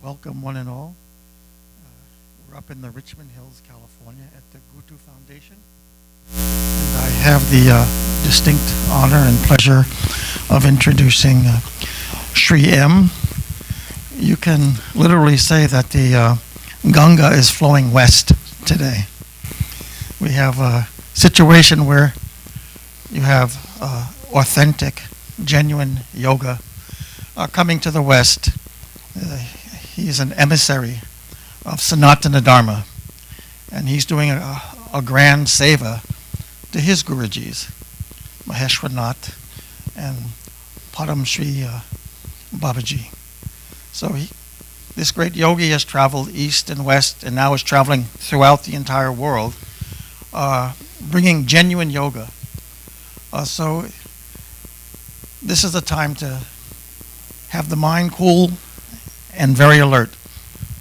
welcome one and all. We're up in the Richmond Hills, California at the Gutu Foundation. And I have the distinct honor and pleasure of introducing Sri M. You can literally say that the Ganga is flowing west today. We have a situation where you have authentic, genuine yoga coming to the West. He's an emissary of Sanatana Dharma, and he's doing a grand seva to his Gurujis, Maheshwarnath and Param Shri Babaji. So this great yogi has traveled east and west and now is traveling throughout the entire world, bringing genuine yoga. So this is the time to have the mind cool and very alert,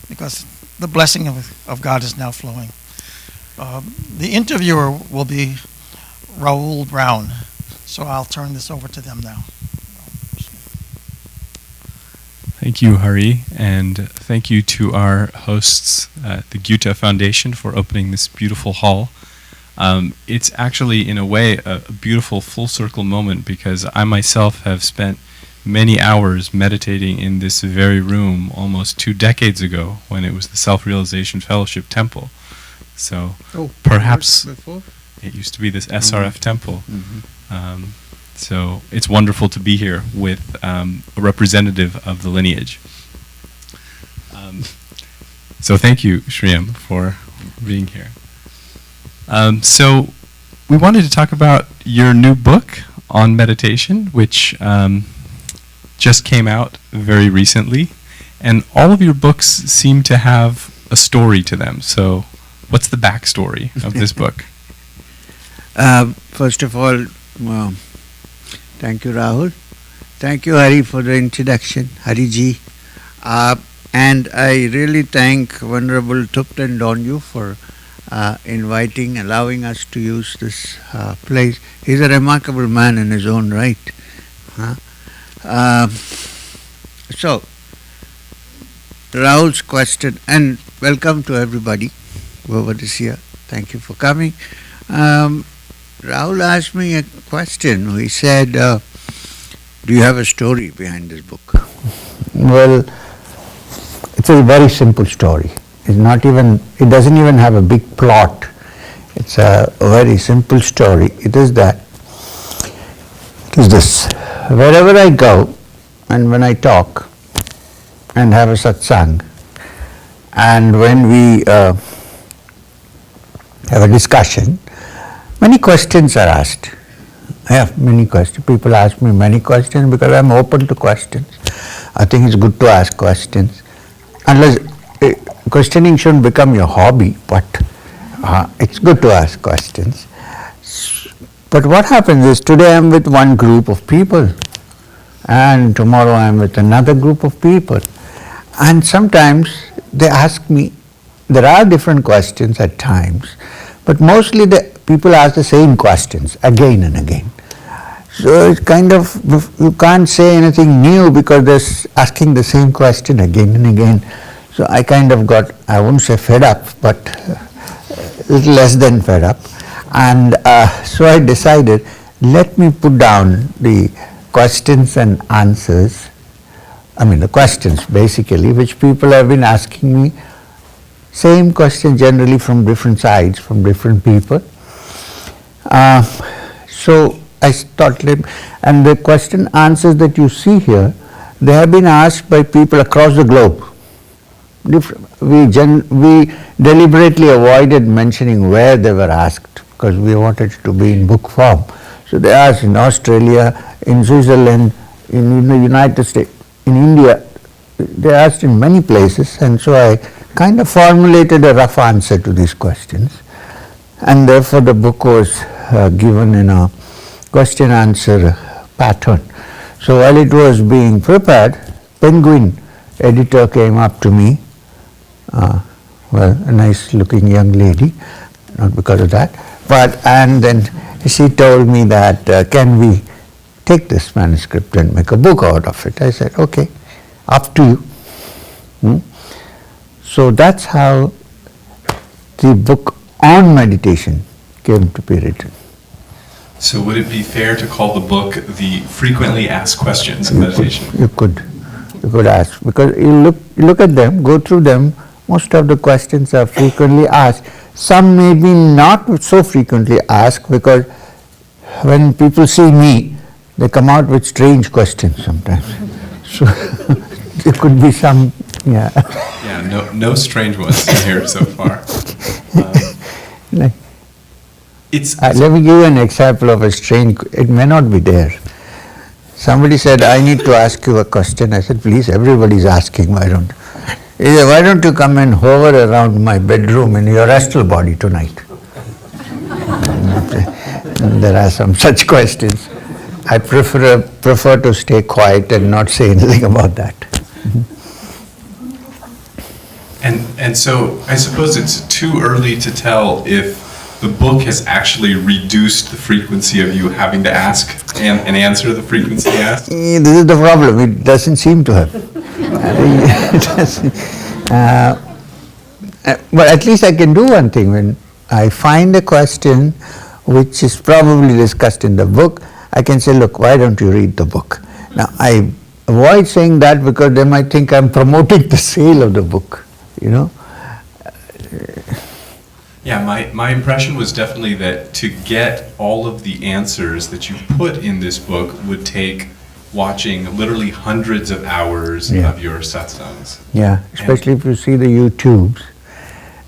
because the blessing of God is now flowing. The interviewer will be Raoul Brown, so I'll turn this over to them now. Thank you, Hari, and thank you to our hosts at the Gutu Foundation for opening this beautiful hall. It's actually, in a way, a beautiful full circle moment, because I myself have spent many hours meditating in this very room almost 2 decades ago when it was the Self-Realization Fellowship Temple. So perhaps it used to be this SRF temple. So it's wonderful to be here with a representative of the lineage. So thank you, Shriyam, for being here. So we wanted to talk about your new book on meditation, which just came out very recently, and all of your books seem to have a story to them. So what's the backstory of this book? First of all, thank you, Rahul. Thank you, Hari, for the introduction, Hari ji. And I really thank Venerable Thupten Donyu for allowing us to use this place. He's a remarkable man in his own right. So, Rahul's question, and welcome to everybody whoever is here. Thank you for coming. Rahul asked me a question. He said, do you have a story behind this book? Well, it's a very simple story. It doesn't even have a big plot. It's a very simple story. It is this. Wherever I go and when I talk and have a satsang, and when we have a discussion, many questions are asked. I have many questions. People ask me many questions because I'm open to questions. I think it's good to ask questions. Unless questioning shouldn't become your hobby, but it's good to ask questions. But what happens is, today I'm with one group of people, and tomorrow I'm with another group of people. And sometimes they ask me, there are different questions at times, but mostly the people ask the same questions again and again. So it's kind of, you can't say anything new because they're asking the same question again and again. So I kind of got, I won't say fed up, but a little less than fed up. And so I decided, let me put down the questions and answers, the questions basically, which people have been asking me, same question generally from different sides, from different people. So I thought, and the question answers that you see here, they have been asked by people across the globe. We deliberately avoided mentioning where they were asked because we wanted it to be in book form. So they asked in Australia, in Switzerland, in the United States, in India. They asked in many places, and so I kind of formulated a rough answer to these questions. And therefore the book was given in a question-answer pattern. So while it was being prepared, Penguin editor came up to me, a nice-looking young lady, not because of that, and then she told me that, can we take this manuscript and make a book out of it? I said, okay, up to you. So that's how the book on meditation came to be written. So would it be fair to call the book the Frequently Asked Questions of Meditation? You could ask, because you look at them, go through them. Most of the questions are frequently asked. Some may be not so frequently asked, because when people see me, they come out with strange questions sometimes. So there could be some, yeah. Yeah, no strange ones in here so far. Like, It's let me give you an example of a strange, it may not be there. Somebody said, I need to ask you a question. I said, please, everybody's asking, why don't? He said, why don't you come and hover around my bedroom in your astral body tonight? And there are some such questions. I prefer to stay quiet and not say anything about that. And so I suppose it's too early to tell if the book has actually reduced the frequency of you having to ask and answer the frequency asked. This is the problem. It doesn't seem to have. It doesn't. But at least I can do one thing. When I find a question which is probably discussed in the book, I can say, look, why don't you read the book? Now, I avoid saying that because they might think I'm promoting the sale of the book, you know. Yeah, my impression was definitely that to get all of the answers that you put in this book would take watching literally hundreds of hours of your satsangs. Yeah, especially if you see the YouTubes.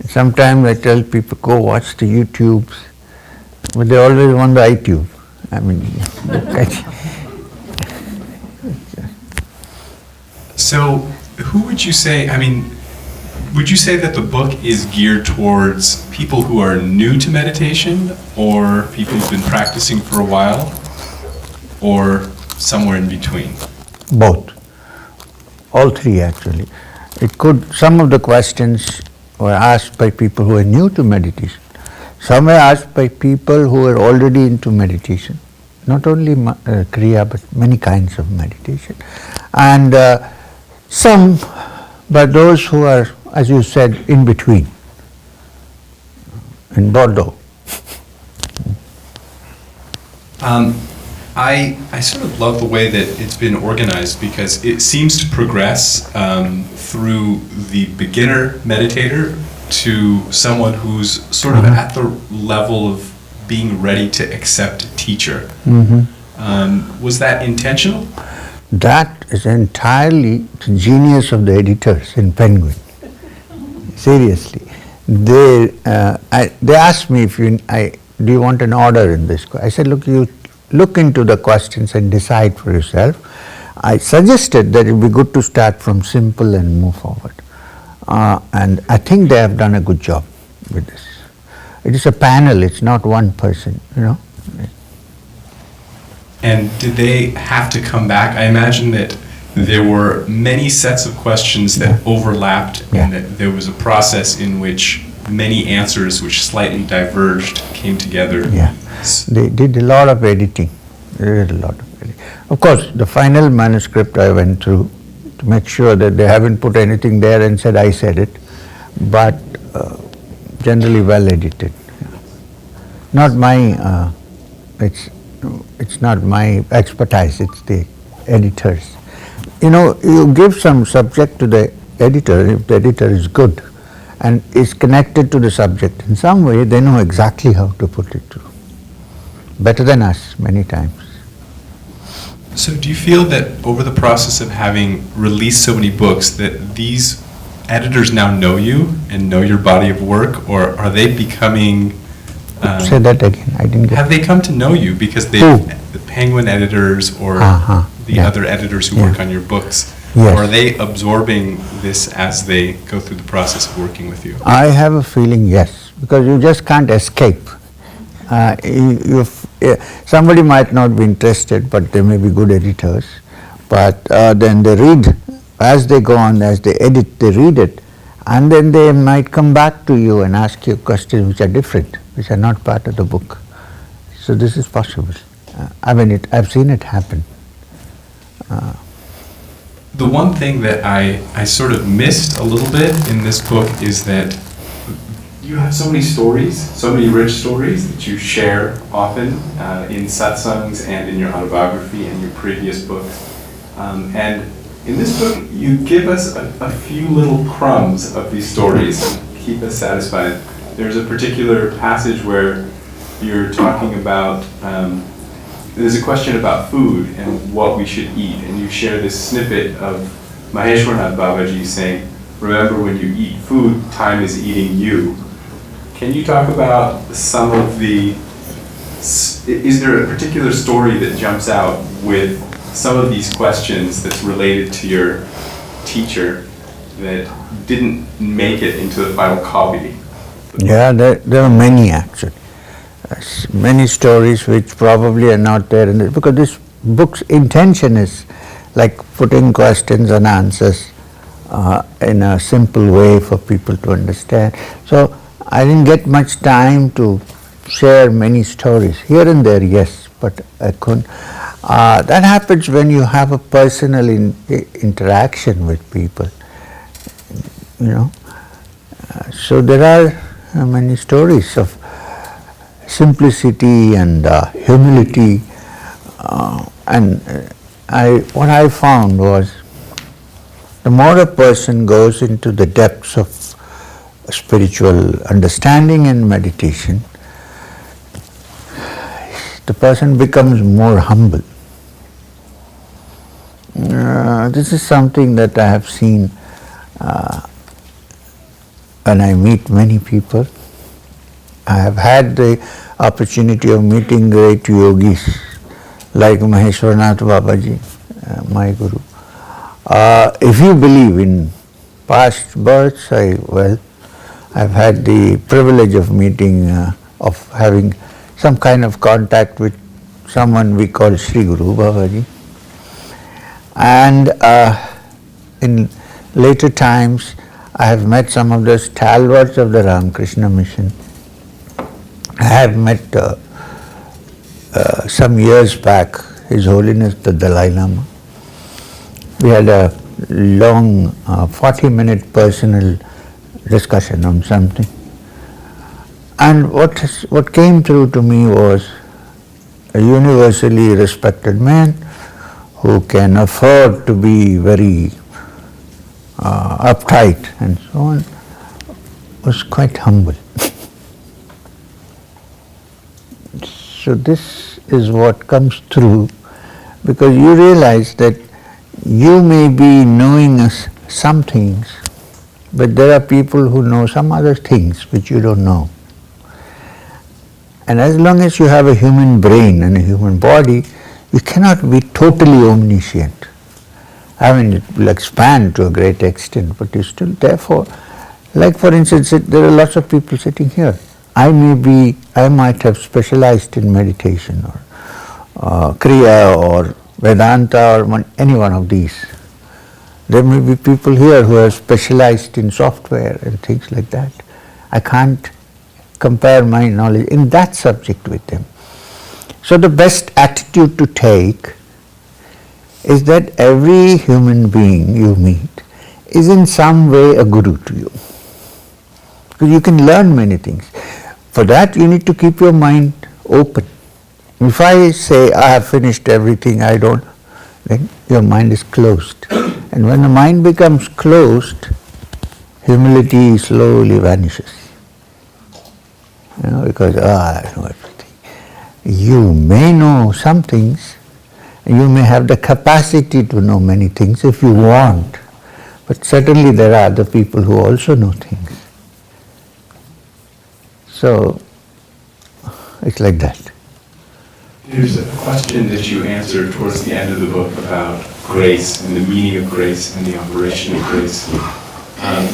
Sometimes I tell people, go watch the YouTubes, but they always want the iTube. I mean, so who would you say, would you say that the book is geared towards people who are new to meditation, or people who've been practicing for a while, or somewhere in between? both. All three actually. Some of the questions were asked by people who are new to meditation. Some were asked by people who are already into meditation. Not only Kriya, but many kinds of meditation. And some by those who are, as you said, in between, in Bordeaux. I sort of love the way that it's been organized, because it seems to progress through the beginner meditator to someone who's sort of at the level of being ready to accept a teacher. Was that intentional? That is entirely the genius of the editors in Penguin. Seriously. They asked me, do you want an order in this? I said, look, you look into the questions and decide for yourself. I suggested that it would be good to start from simple and move forward. And I think they have done a good job with this. It is a panel, it's not one person, you know. And did they have to come back? I imagine that there were many sets of questions that overlapped, and that there was a process in which many answers which slightly diverged came together. Yeah, they did a lot of editing. Of course, the final manuscript I went through to make sure that they haven't put anything there and said I said it, but generally well edited. Not my, it's not my expertise, it's the editors. You know, you give some subject to the editor, if the editor is good and is connected to the subject in some way, they know exactly how to put it through. Better than us, many times. So do you feel that over the process of having released so many books, that these editors now know you and know your body of work, or are they becoming... Say that again, I didn't get... Have they come to know you because they, the Penguin editors or the other editors who work on your books, or are they absorbing this as they go through the process of working with you? I have a feeling yes, because you just can't escape. Somebody might not be interested, but they may be good editors, but then they read, as they go on, as they edit, they read it, and then they might come back to you and ask you questions which are different, which are not part of the book. So this is possible. I've seen it happen. The one thing that I sort of missed a little bit in this book is that you have so many stories, so many rich stories that you share often in satsangs and in your autobiography and your previous books. And in this book, you give us a few little crumbs of these stories and keep us satisfied. There's a particular passage where you're talking about, there's a question about food and what we should eat, and you share this snippet of Maheshwarnath Babaji saying, "Remember, when you eat food, time is eating you." Can you talk about some of the, is there a particular story that jumps out with some of these questions that's related to your teacher that didn't make it into the final copy? Yeah, there are many actually. Many stories which probably are not there in it, because this book's intention is like putting questions and answers in a simple way for people to understand. So I didn't get much time to share many stories. Here and there, yes, but I couldn't. That happens when you have a personal interaction with people, you know. So there are many stories of simplicity and humility, and what I found was, the more a person goes into the depths of spiritual understanding and meditation, the person becomes more humble. This is something that I have seen when I meet many people. I have had the opportunity of meeting great yogis like Maheshwarnath Babaji, my guru. If you believe in past births, I've had the privilege of meeting, of having some kind of contact with someone we call Sri Guru Babaji. And in later times, I have met some of the stalwarts of the Ramakrishna mission. I have met some years back His Holiness the Dalai Lama. We had a long 40-minute personal discussion on something. And what came through to me was a universally respected man who can afford to be very uptight and so on, was quite humble. So this is what comes through, because you realize that you may be knowing some things, but there are people who know some other things which you don't know. And as long as you have a human brain and a human body, you cannot be totally omniscient. I mean, it will expand to a great extent, but you still, therefore, like for instance, there are lots of people sitting here. I might have specialized in meditation or Kriya or Vedanta or any one of these. There may be people here who are specialized in software and things like that. I can't compare my knowledge in that subject with them. So the best attitude to take is that every human being you meet is in some way a guru to you. Because you can learn many things. For that you need to keep your mind open. If I say I have finished everything, I don't, then your mind is closed. And when the mind becomes closed, humility slowly vanishes. You know, because I know everything. You may know some things, you may have the capacity to know many things if you want, but certainly there are other people who also know things. So it's like that. There's a question that you answered towards the end of the book about grace and the meaning of grace and the operation of grace.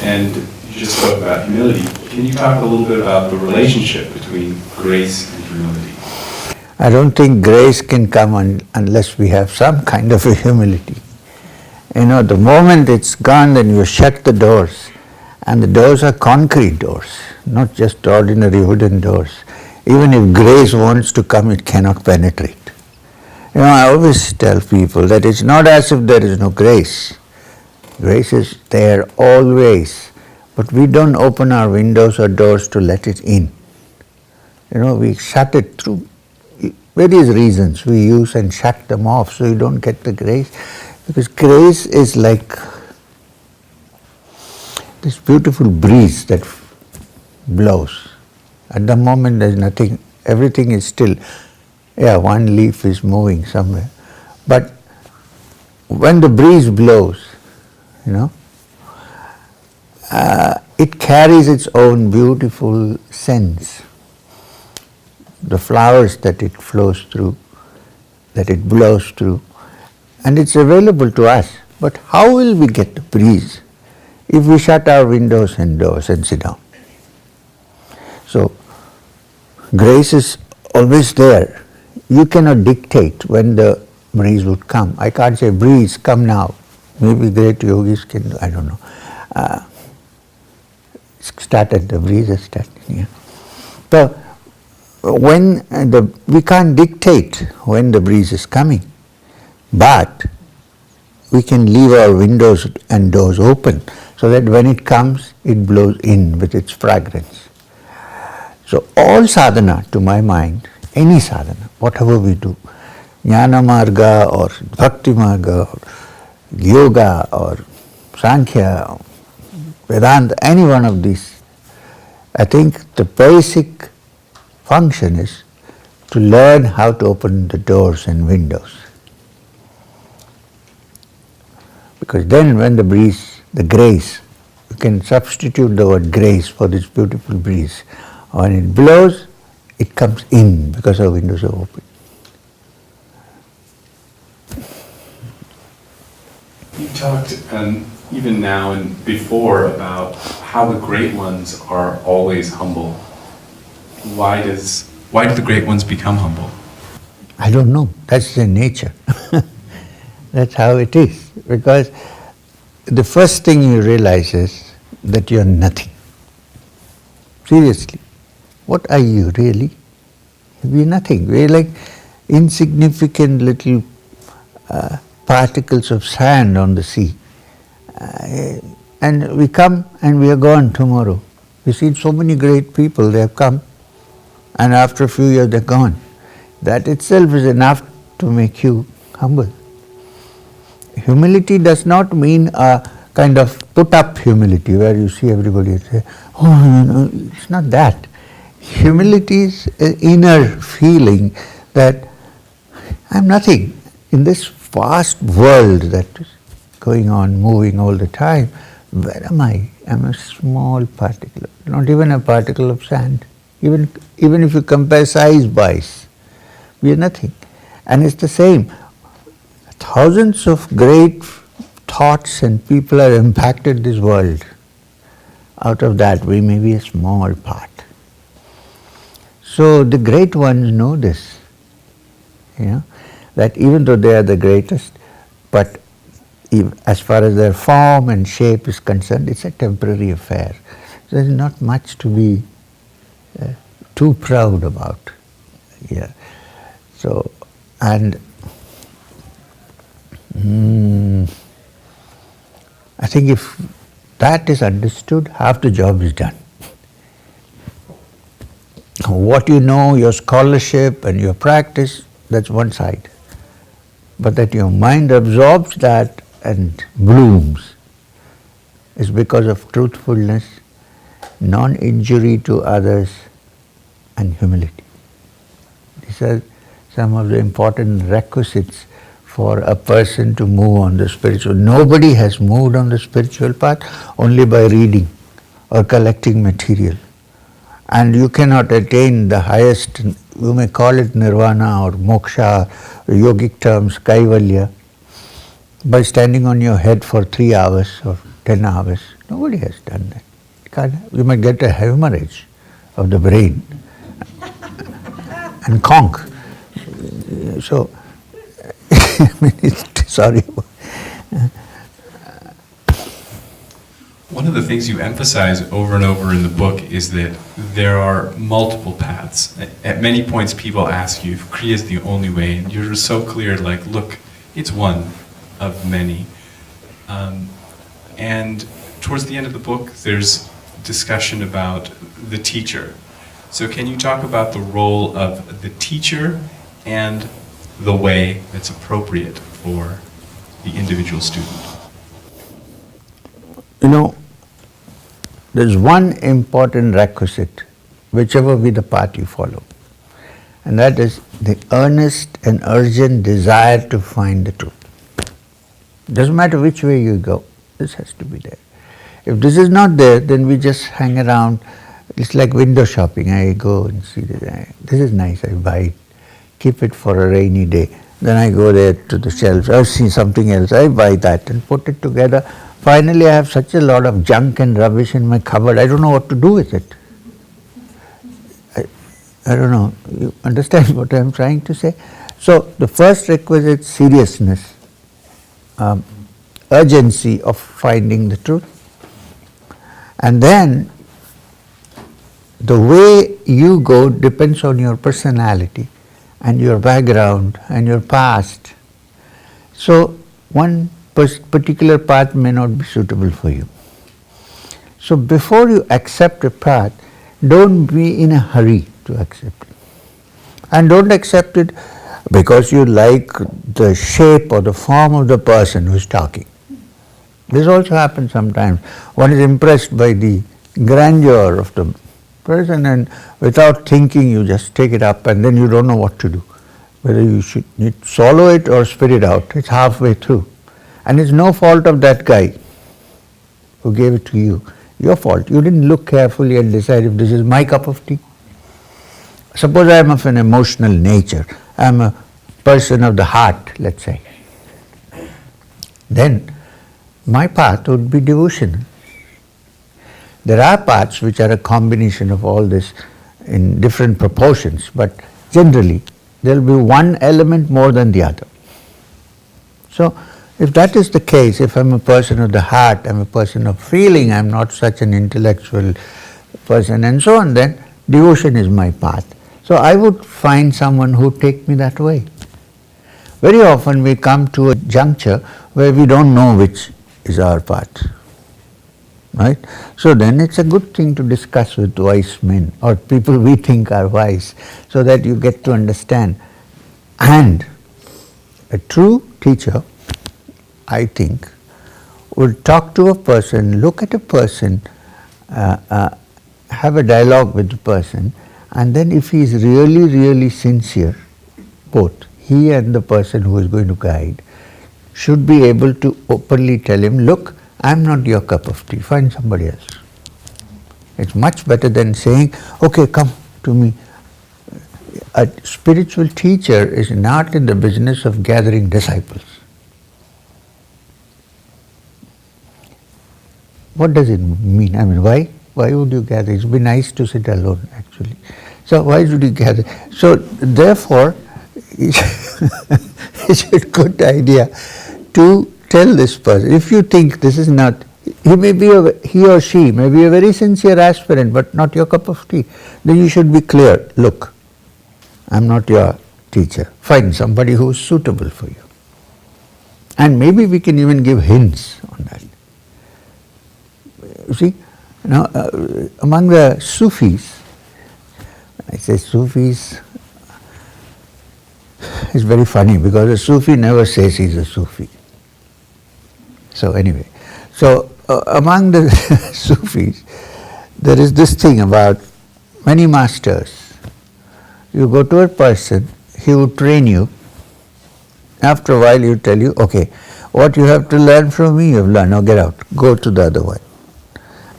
And you just spoke about humility. Can you talk a little bit about the relationship between grace and humility? I don't think grace can come unless we have some kind of a humility. You know, the moment it's gone, then you shut the doors. And the doors are concrete doors, not just ordinary wooden doors. Even if grace wants to come, it cannot penetrate. You know, I always tell people that it's not as if there is no grace. Grace is there always, but we don't open our windows or doors to let it in. We shut it through various reasons. We use and shut them off so you don't get the grace. Because grace is like this beautiful breeze that blows. At the moment there's nothing, everything is still. Yeah, one leaf is moving somewhere. But when the breeze blows, it carries its own beautiful sense. The flowers that it flows through, that it blows through, and it's available to us. But how will we get the breeze if we shut our windows and doors and sit down? So, grace is always there. You cannot dictate when the breeze would come. I can't say, breeze, come now. Maybe great yogis can do, I don't know. The breeze has started. Yeah. So, we can't dictate when the breeze is coming, but we can leave our windows and doors open so that when it comes, it blows in with its fragrance. So all sadhana, to my mind, any sadhana, whatever we do, Jnana Marga or Bhakti Marga or Yoga or Sankhya, or Vedanta, any one of these, I think the basic function is to learn how to open the doors and windows. Because then when the breeze, the grace, you can substitute the word grace for this beautiful breeze. When it blows, it comes in because our windows are open. You talked even now and before about how the great ones are always humble. Why do the great ones become humble? I don't know. That's their nature. That's how it is. Because the first thing you realize is that you're nothing. Seriously. What are you really? We're nothing. We're like insignificant little particles of sand on the sea. And we come and we are gone tomorrow. We see so many great people, they have come, and after a few years they're gone. That itself is enough to make you humble. Humility does not mean a kind of put-up humility where you see everybody and say, oh, no, it's not that. Humility is an inner feeling that I'm nothing. In this vast world that is going on, moving all the time, where am I? I'm a small particle, not even a particle of sand. Even if you compare size-wise, we are nothing. And it's the same. Thousands of great thoughts and people have impacted this world. Out of that, we may be a small part. So the great ones know this, that even though they are the greatest, but as far as their form and shape is concerned, it's a temporary affair. So there's not much to be too proud about. Yeah. So, and I think if that is understood, half the job is done. What you know, your scholarship and your practice, that's one side. But that your mind absorbs that and blooms is because of truthfulness, non-injury to others, and humility. These are some of the important requisites for a person to move on the spiritual. Nobody has moved on the spiritual path only by reading or collecting material. And you cannot attain the highest, you may call it nirvana or moksha, yogic terms, kaivalya, by standing on your head for 3 hours or 10 hours. Nobody has done that. You might get a hemorrhage of the brain and conk. So, sorry. One of the things you emphasize over and over in the book is that there are multiple paths. At many points people ask you if Kriya is the only way, and you're so clear, like, look, it's one of many. And towards the end of the book, there's discussion about the teacher. So can you talk about the role of the teacher and the way that's appropriate for the individual student? You know, there's one important requisite, whichever be the path you follow, and that is the earnest and urgent desire to find the truth. Doesn't matter which way you go, this has to be there. If this is not there, then we just hang around. It's like window shopping. I go and see this is nice, I buy it, keep it for a rainy day. Then I go there to the shelves, I see something else, I buy that and put it together. Finally, I have such a lot of junk and rubbish in my cupboard, I don't know what to do with it. I don't know, you understand what I'm trying to say? So, the first requisite, seriousness, urgency of finding the truth. And then, the way you go depends on your personality and your background and your past. So, one particular path may not be suitable for you. So, before you accept a path, don't be in a hurry to accept it. And don't accept it because you like the shape or the form of the person who is talking. This also happens sometimes. One is impressed by the grandeur of the person, and without thinking you just take it up, and then you don't know what to do. Whether you should swallow it or spit it out. It's halfway through. And it's no fault of that guy who gave it to you. Your fault. You didn't look carefully and decide if this is my cup of tea. Suppose I am of an emotional nature. I am a person of the heart, let's say. Then my path would be devotional. There are paths which are a combination of all this in different proportions, but generally there will be one element more than the other. So, if that is the case, if I'm a person of the heart, I'm a person of feeling, I'm not such an intellectual person and so on, then devotion is my path. So I would find someone who would take me that way. Very often we come to a juncture where we don't know which is our path. Right? So then it's a good thing to discuss with wise men or people we think are wise, so that you get to understand. And a true teacher, I think, would talk to a person, look at a person, have a dialogue with the person, and then if he is really, really sincere, both he and the person who is going to guide should be able to openly tell him, look, I'm not your cup of tea, find somebody else. It's much better than saying, okay, come to me. A spiritual teacher is not in the business of gathering disciples. What does it mean? I mean, why? Why would you gather? It would be nice to sit alone, actually. So why should you gather? So therefore, it's a good idea to tell this person, if you think this is not, he or she may be a very sincere aspirant, but not your cup of tea, then you should be clear, look, I'm not your teacher. Find somebody who is suitable for you. And maybe we can even give hints on that. You see, now, among the Sufis, I say Sufis, it's very funny because a Sufi never says he's a Sufi. So anyway, among the Sufis, there is this thing about many masters. You go to a person, he will train you. After a while, he will tell you, okay, what you have to learn from me, you have learned. Now get out, go to the other one.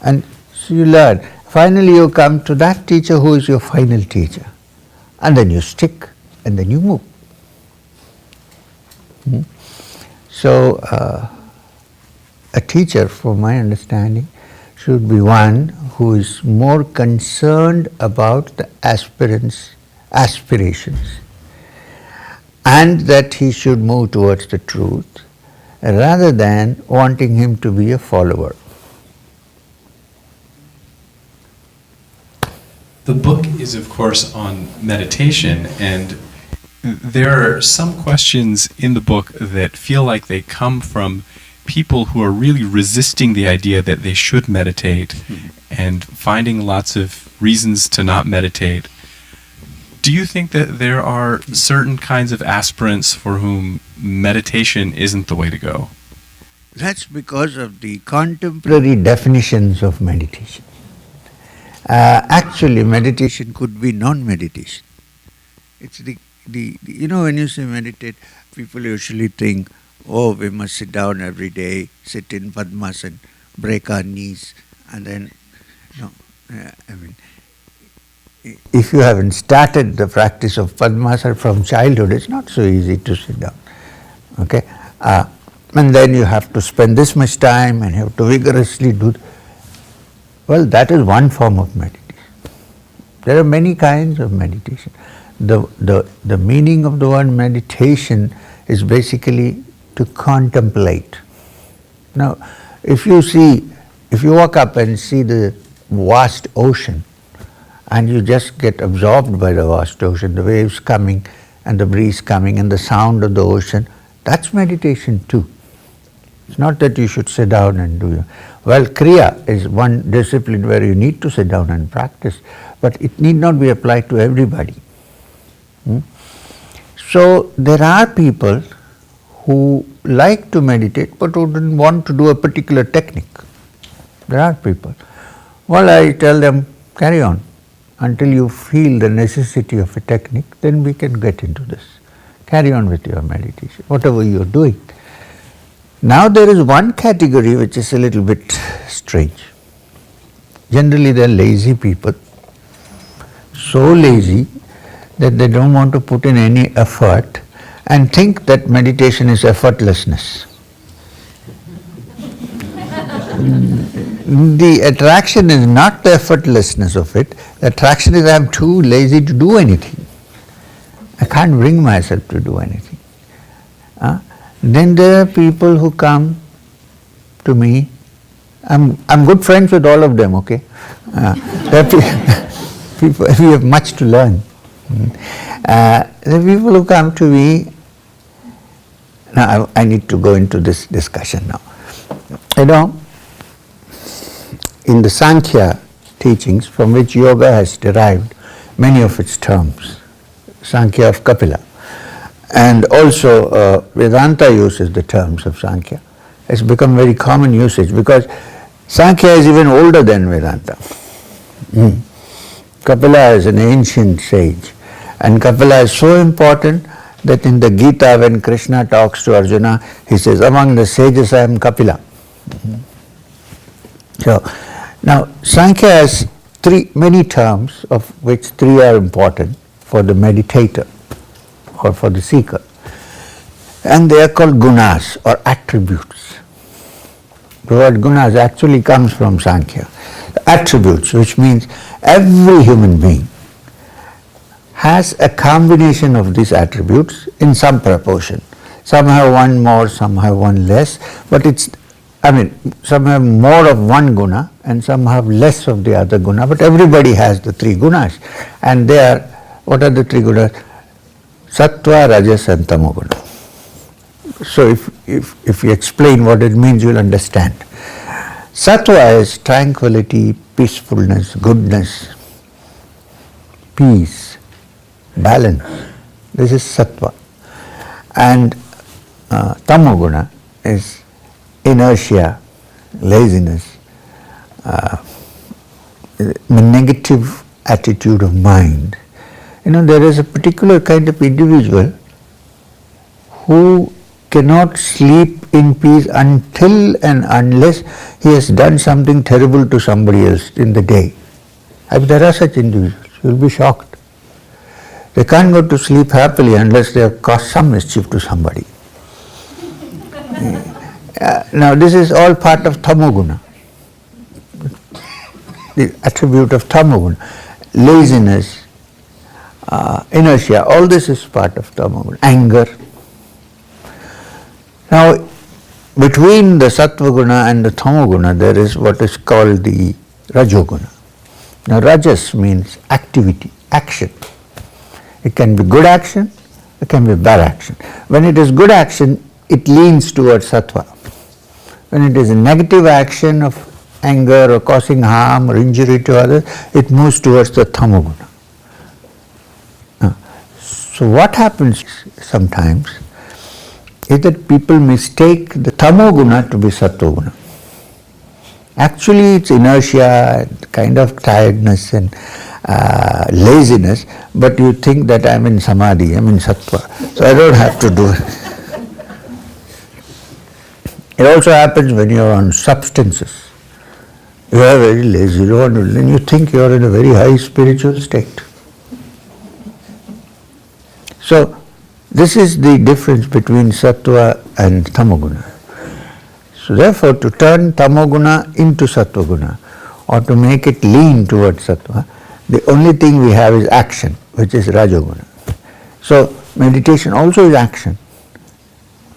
And so you learn. Finally, you come to that teacher who is your final teacher. And then you stick, and then you move. So, a teacher, from my understanding, should be one who is more concerned about the aspirants' aspirations, and that he should move towards the truth rather than wanting him to be a follower. The book is, of course, on meditation, and there are some questions in the book that feel like they come from people who are really resisting the idea that they should meditate and finding lots of reasons to not meditate. Do you think that there are certain kinds of aspirants for whom meditation isn't the way to go? That's because of the contemporary definitions of meditation. Actually, meditation could be non-meditation. It's the when you say meditate, people usually think, oh, we must sit down every day, sit in Padmasana, break our knees, and then, if you haven't started the practice of Padmasana from childhood, it's not so easy to sit down. Okay? And then you have to spend this much time and you have to vigorously do. Well, that is one form of meditation. There are many kinds of meditation. The meaning of the word meditation is basically to contemplate. Now, if you walk up and see the vast ocean, and you just get absorbed by the vast ocean, the waves coming and the breeze coming and the sound of the ocean, that's meditation too. It's not that you should sit down and do it. Well, Kriya is one discipline where you need to sit down and practice, but it need not be applied to everybody. So there are people who like to meditate but who don't want to do a particular technique. There are people. Well, I tell them, carry on. Until you feel the necessity of a technique, then we can get into this. Carry on with your meditation, whatever you are doing. Now there is one category which is a little bit strange. Generally they are lazy people, so lazy that they don't want to put in any effort and think that meditation is effortlessness. The attraction is not the effortlessness of it. The attraction is I am too lazy to do anything. I can't bring myself to do anything. Then there are people who come to me. I'm good friends with all of them, okay? There are people, we have much to learn. There are people who come to me. Now I need to go into this discussion now. In the Sankhya teachings, from which yoga has derived many of its terms, Sankhya of Kapila, and also Vedanta uses the terms of Sankhya. It's become very common usage because Sankhya is even older than Vedanta. Kapila is an ancient sage, and Kapila is so important that in the Gita, when Krishna talks to Arjuna, he says, among the sages I am Kapila. So, now Sankhya has many terms, of which three are important for the meditator or for the seeker. And they are called gunas or attributes. The word gunas actually comes from Sankhya. Attributes, which means every human being has a combination of these attributes in some proportion. Some have one more, some have one less, but some have more of one guna and some have less of the other guna, but everybody has the three gunas. And they are, what are the three gunas? Sattva, Rajas and Tamoguna. So if you explain what it means, you'll understand. Sattva is tranquility, peacefulness, goodness, peace, balance. This is Sattva. And Tamoguna is inertia, laziness, negative attitude of mind. There is a particular kind of individual who cannot sleep in peace until and unless he has done something terrible to somebody else in the day. There are such individuals, you will be shocked. They can't go to sleep happily unless they have caused some mischief to somebody. Now this is all part of Tamoguna, the attribute of Tamoguna. Laziness, inertia, all this is part of Tamoguna. Anger. Now between the Sattva guna and the Tamoguna there is what is called the Rajoguna. Now Rajas means activity, action. It can be good action, it can be bad action. When it is good action, it leans towards Sattva. When it is a negative action of anger or causing harm or injury to others, it moves towards the tamoguna. So what happens sometimes is that people mistake the tamoguna to be sattva-guna. Actually, it's inertia, kind of tiredness and laziness, but you think that I'm in samadhi, I'm in sattva, so I don't have to do it. It also happens when you're on substances. You are very lazy, then you think you're in a very high spiritual state. So, this is the difference between sattva and tamoguna. So therefore, to turn tamoguna into sattva-guna, or to make it lean towards sattva, the only thing we have is action, which is rajoguna. So meditation also is action,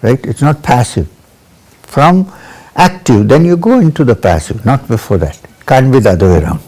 right? It's not passive. From active, then you go into the passive, not before that. Can't be the other way around.